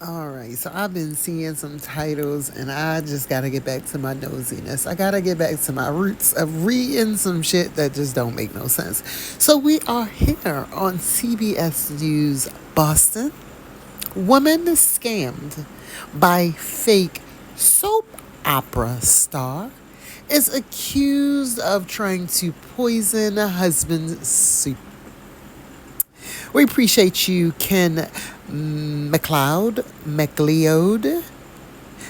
All right, so I've been seeing some titles and I just got to get back to my nosiness. I got to get back to my roots of reading some shit that just don't make no sense. So we are here on CBS News Boston. Woman scammed by fake soap opera star is accused of trying to poison a husband's soup. We appreciate you, Ken McLeod.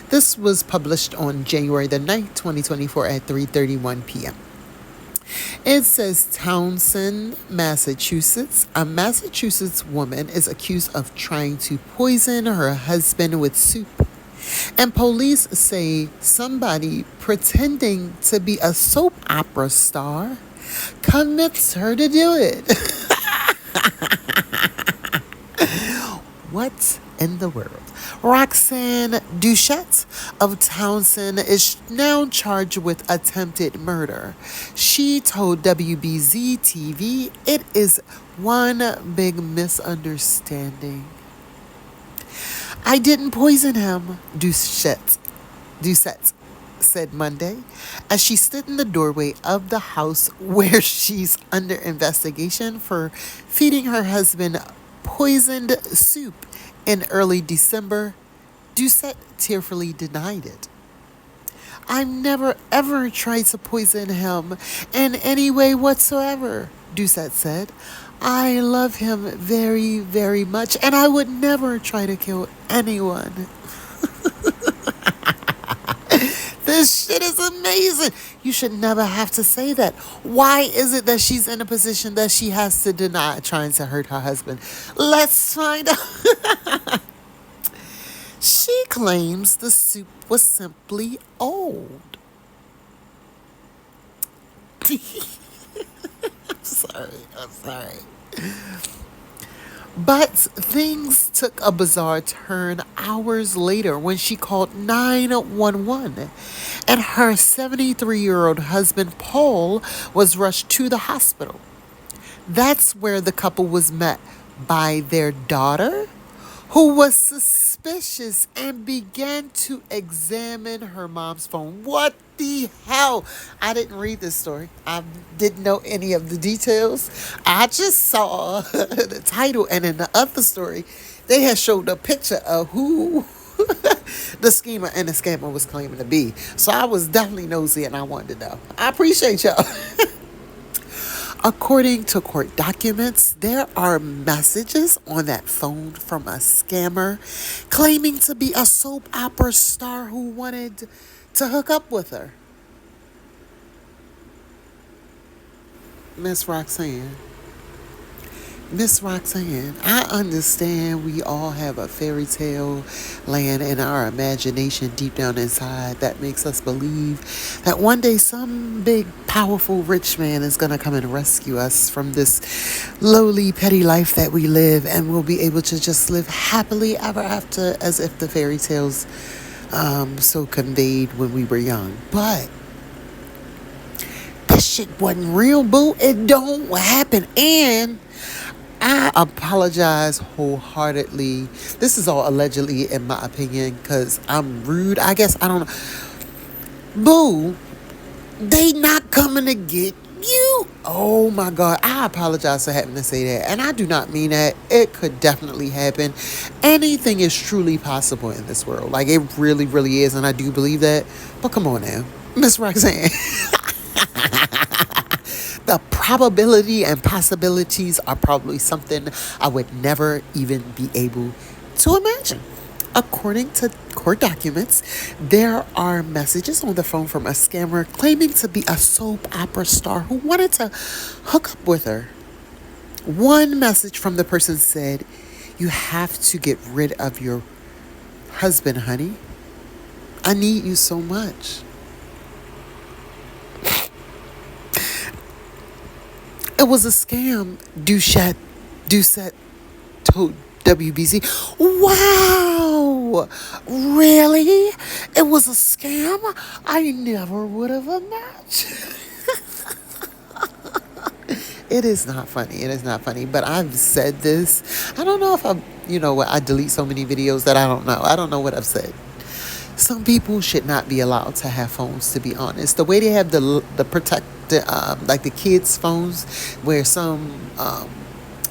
This was published on January the 9th, 2024 at 3:31 p.m. It says Townsend, Massachusetts. A Massachusetts woman is accused of trying to poison her husband with soup. And police say somebody pretending to be a soap opera star convinced her to do it. What in the world? Roxanne Duchette of Townsend is now charged with attempted murder. She told WBZ TV it is one big misunderstanding. I didn't poison him, Ducette said Monday as she stood in the doorway of the house where she's under investigation for feeding her husband poisoned soup in early December. Doucette tearfully denied it. I've never ever tried to poison him in any way whatsoever, Doucette said. I love him very, very much, and I would never try to kill anyone. This shit is amazing. You should never have to say that. Why is it that she's in a position that she has to deny trying to hurt her husband? Let's find out. She claims the soup was simply old. I'm sorry. But things took a bizarre turn hours later when she called 911 and her 73-year-old husband, Paul, was rushed to the hospital. That's where the couple was met by their daughter, who was suspicious and began to examine her mom's phone. What the hell? I didn't read this story. I didn't know any of the details. I just saw the title, and in the other story, they had showed a picture of who the schemer and the scammer was claiming to be. So I was definitely nosy and I wanted to know. I appreciate y'all. According to court documents, there are messages on that phone from a scammer claiming to be a soap opera star who wanted to hook up with her. Miss Roxanne. Miss Roxanne, I understand we all have a fairy tale land in our imagination deep down inside that makes us believe that one day some big, powerful, rich man is going to come and rescue us from this lowly, petty life that we live, and we'll be able to just live happily ever after as if the fairy tales so conveyed when we were young. But that shit wasn't real, boo. It don't happen. And I apologize wholeheartedly. This is all allegedly, in my opinion, because I'm rude. I guess I don't know. Boo, they not coming to get you. Oh my God. I apologize for having to say that. And I do not mean that. It could definitely happen. Anything is truly possible in this world. Like, it really, really is. And I do believe that. But come on now, Miss Roxanne. The probability and possibilities are probably something I would never even be able to imagine. According to court documents, there are messages on the phone from a scammer claiming to be a soap opera star who wanted to hook up with her. One message from the person said, "You have to get rid of your husband, honey. I need you so much." It was a scam, Doucette told WBC. Wow! Really? It was a scam? I never would have imagined. It is not funny. It is not funny. But I've said this. I don't know if I delete so many videos that I don't know. I don't know what I've said. Some people should not be allowed to have phones, to be honest. The way they have the protect like the kids' phones, where some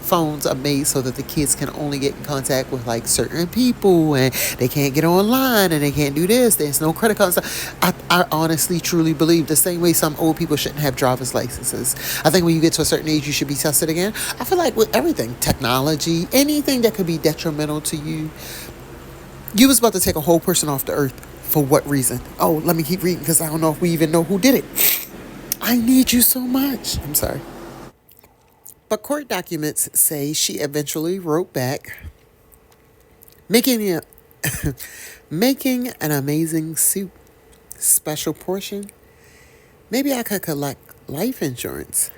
phones are made so that the kids can only get in contact with like certain people, and they can't get online, and they can't do this. There's no credit cards. I honestly truly believe the same way some old people shouldn't have driver's licenses. I think when you get to a certain age you should be tested again. I feel like with everything, technology, anything that could be detrimental to you. You was about to take a whole person off the earth. For what reason? Oh, let me keep reading because I don't know if we even know who did it. I need you so much. I'm sorry. But court documents say she eventually wrote back, making it making an amazing soup. Special portion. Maybe I could collect life insurance.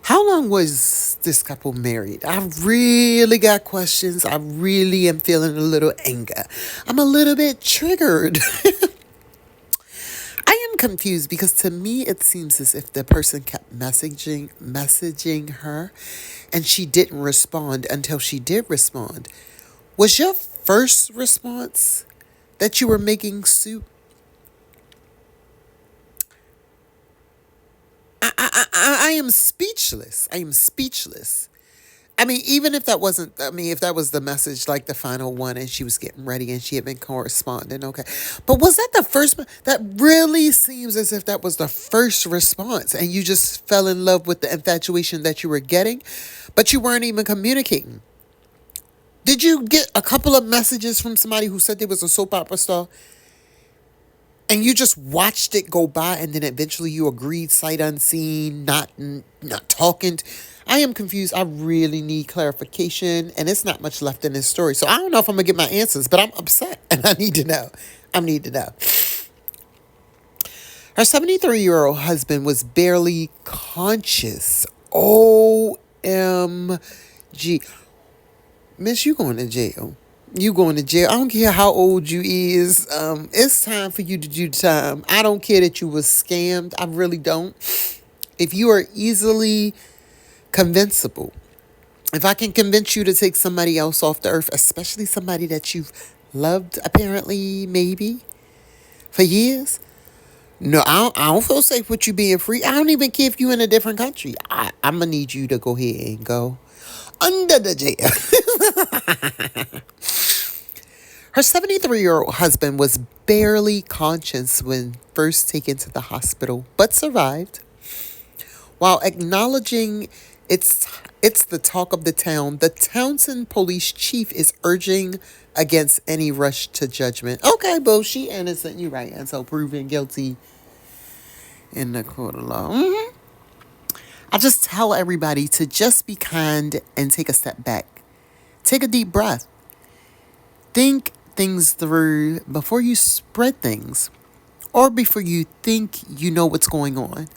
How long was this couple married? I really got questions. I really am feeling a little anger. I'm a little bit triggered. I am confused because to me it seems as if the person kept messaging her and she didn't respond until she did respond. Was your first response that you were making soup? I am speechless. I am speechless. I mean, even if that wasn't, I mean, if that was the message, like the final one, and she was getting ready and she had been corresponding, okay. But was that the first? That really seems as if that was the first response, and you just fell in love with the infatuation that you were getting, but you weren't even communicating. Did you get a couple of messages from somebody who said they was a soap opera star, and you just watched it go by, and then eventually you agreed sight unseen, not talking? I am confused. I really need clarification, and it's not much left in this story. So I don't know if I'm gonna get my answers, but I'm upset, and I need to know. I need to know. Her 73-year-old husband was barely conscious. OMG. Miss, you going to jail. You going to jail. I don't care how old you is. It's time for you to do time. I don't care that you was scammed. I really don't. If you are easily convincible, if I can convince you to take somebody else off the earth, especially somebody that you've loved, apparently, maybe, for years, no, I don't feel safe with you being free. I don't even care if you in a different country. I'm going to need you to go ahead and go under the jail. Her 73-year-old husband was barely conscious when first taken to the hospital, but survived. While acknowledging it's the talk of the town, the Townsend police chief is urging against any rush to judgment. Okay, boo, she innocent, you right, and so proven guilty in the court of law. I just tell everybody to just be kind and take a step back. Take a deep breath. Think things through before you spread things, or before you think you know what's going on.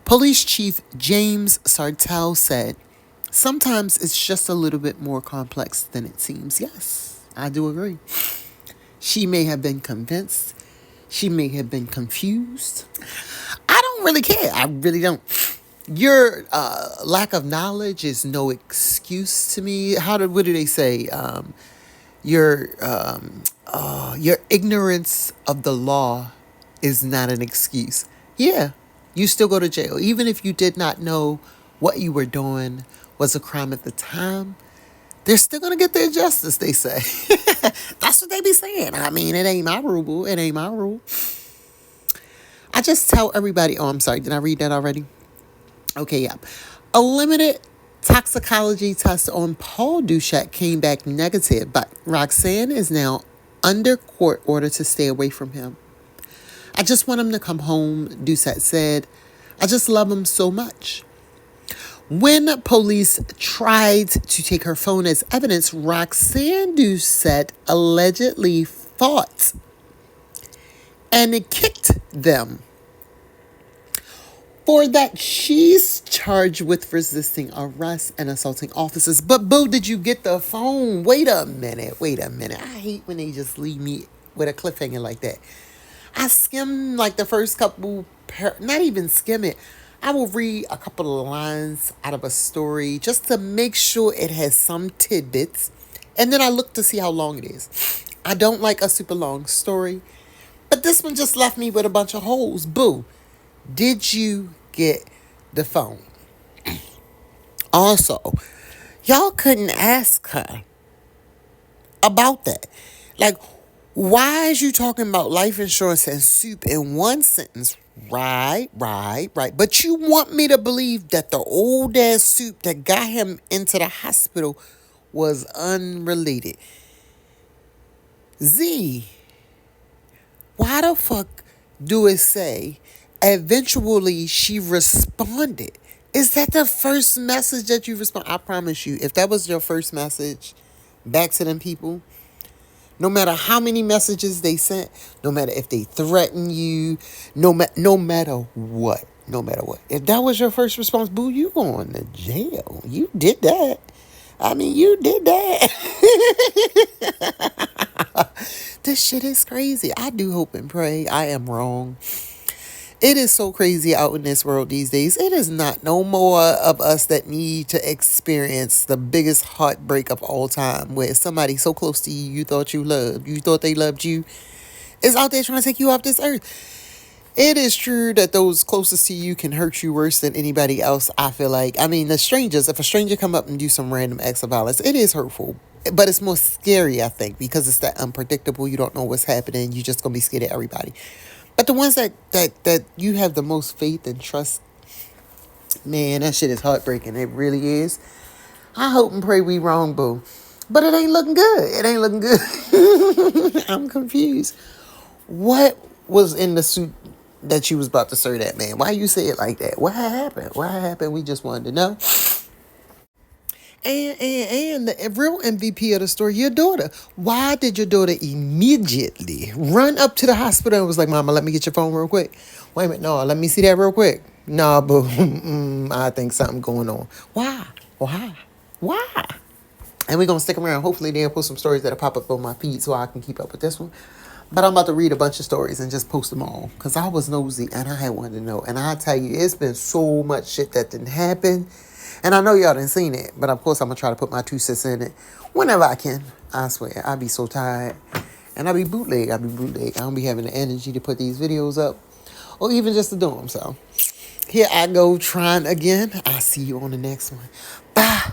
Police Chief James Sartell said, sometimes it's just a little bit more complex than it seems. Yes, I do agree. She may have been convinced. She may have been confused. I don't really care. I really don't. Your lack of knowledge is no excuse to me. What do they say? Your ignorance of the law is not an excuse. Yeah, you still go to jail. Even if you did not know what you were doing was a crime at the time, they're still going to get their justice, they say. That's what they be saying. I mean, it ain't my rule, boo. It ain't my rule. I just tell everybody, oh, I'm sorry. Did I read that already? Okay, yeah. A limited toxicology test on Paul Duchette came back negative, but Roxanne is now under court order to stay away from him. I just want him to come home, Duchette said. I just love him so much. When police tried to take her phone as evidence, Roxanne Duchette allegedly fought and kicked them. For that, she's charged with resisting arrest and assaulting officers. But, boo, did you get the phone? Wait a minute. I hate when they just leave me with a cliffhanger like that. I skim like the first couple, not even skim it. I will read a couple of lines out of a story just to make sure it has some tidbits. And then I look to see how long it is. I don't like a super long story, but this one just left me with a bunch of holes. Boo. Did you get the phone? Also, y'all couldn't ask her about that. Like, why is you talking about life insurance and soup in one sentence? Right, right, right. But you want me to believe that the old ass soup that got him into the hospital was unrelated. Z, why the fuck do it say eventually she responded? Is that the first message that you respond? I promise you, if that was your first message back to them people, no matter how many messages they sent, no matter if they threaten you, no matter what. If that was your first response, boo, you going to jail. You did that. I mean, you did that. This shit is crazy. I do hope and pray I am wrong. It is so crazy out in this world these days. It is not no more of us that need to experience the biggest heartbreak of all time, where somebody so close to you, you thought you loved, you thought they loved you, is out there trying to take you off this earth. It is true that those closest to you can hurt you worse than anybody else, I feel like. I mean, the strangers, if a stranger come up and do some random acts of violence, it is hurtful. But it's more scary, I think, because it's that unpredictable. You don't know what's happening. You're just going to be scared of everybody. But the ones that you have the most faith and trust, man, that shit is heartbreaking. It really is. I hope and pray we wrong, boo. But it ain't looking good. It ain't looking good. I'm confused. What was in the suit that you was about to serve that man? Why you say it like that? What happened? What happened? We just wanted to know. And the real MVP of the story, your daughter. Why did your daughter immediately run up to the hospital and was like, Mama, let me get your phone real quick? Wait a minute, no, let me see that real quick. Nah, boo, I think something going on. Why? Why? And we're going to stick around. Hopefully they'll post some stories that'll pop up on my feed so I can keep up with this one. But I'm about to read a bunch of stories and just post them all. Because I was nosy and I had wanted to know. And I tell you, it's been so much shit that didn't happen. And I know y'all didn't seen it. But of course I'm going to try to put my 2 cents in it whenever I can. I swear. I be so tired. And I be bootleg. I don't be having the energy to put these videos up. Or even just to do them. So here I go trying again. I'll see you on the next one. Bye.